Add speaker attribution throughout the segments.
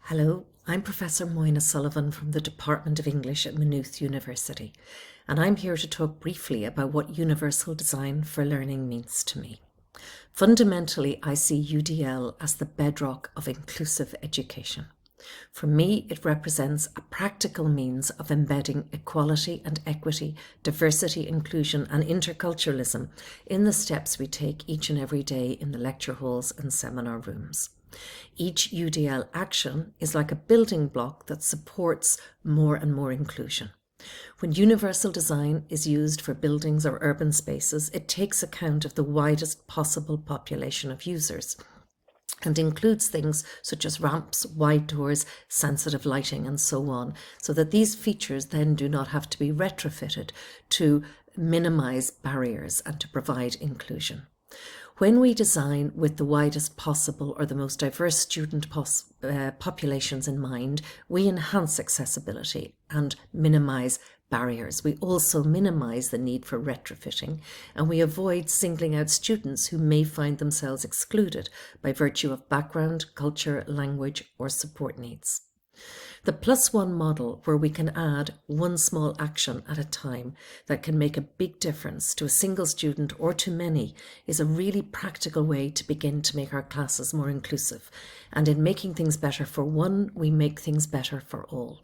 Speaker 1: Hello, I'm Professor Moynagh Sullivan from the Department of English at Maynooth University, and I'm here to talk briefly about what universal design for learning means to me. Fundamentally, I see UDL as the bedrock of inclusive education. For me, it represents a practical means of embedding equality and equity, diversity, inclusion, and interculturalism in the steps we take each and every day in the lecture halls and seminar rooms. Each UDL action is like a building block that supports more and more inclusion. When universal design is used for buildings or urban spaces, it takes account of the widest possible population of users and includes things such as ramps, wide doors, sensitive lighting, and so on, so that these features then do not have to be retrofitted to minimize barriers and to provide inclusion. When we design with the widest possible or the most diverse student populations in mind, we enhance accessibility and minimize barriers. We also minimize the need for retrofitting, and we avoid singling out students who may find themselves excluded by virtue of background, culture, language, or support needs. The +1 model, where we can add one small action at a time that can make a big difference to a single student or to many, is a really practical way to begin to make our classes more inclusive. And in making things better for one, we make things better for all.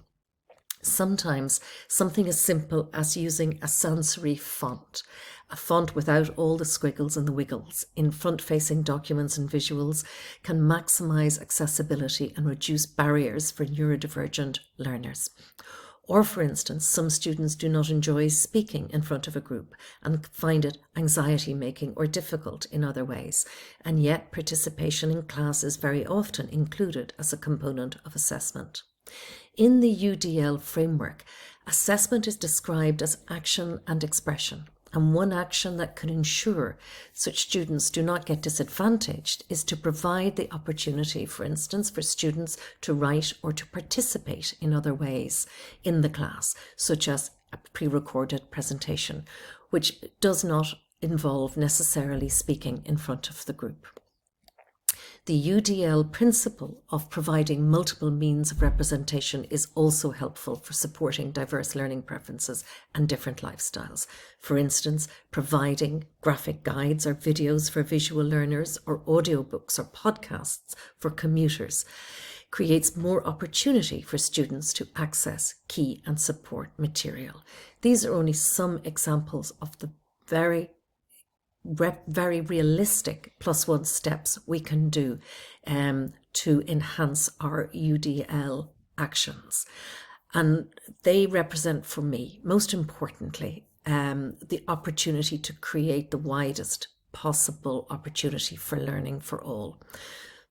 Speaker 1: Sometimes something as simple as using a sans-serif font, a font without all the squiggles and the wiggles, in front-facing documents and visuals can maximize accessibility and reduce barriers for neurodivergent learners. Or, for instance, some students do not enjoy speaking in front of a group and find it anxiety-making or difficult in other ways, and yet participation in class is very often included as a component of assessment. In the UDL framework, assessment is described as action and expression, and one action that can ensure such students do not get disadvantaged is to provide the opportunity, for instance, for students to write or to participate in other ways in the class, such as a pre-recorded presentation, which does not involve necessarily speaking in front of the group. The UDL principle of providing multiple means of representation is also helpful for supporting diverse learning preferences and different lifestyles. For instance, providing graphic guides or videos for visual learners, or audiobooks or podcasts for commuters, creates more opportunity for students to access key and support material. These are only some examples of the very realistic +1 steps we can do to enhance our UDL actions. And they represent for me, most importantly, the opportunity to create the widest possible opportunity for learning for all.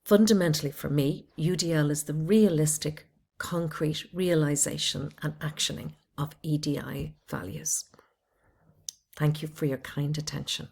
Speaker 1: Fundamentally for me, UDL is the realistic, concrete realization and actioning of EDI values. Thank you for your kind attention.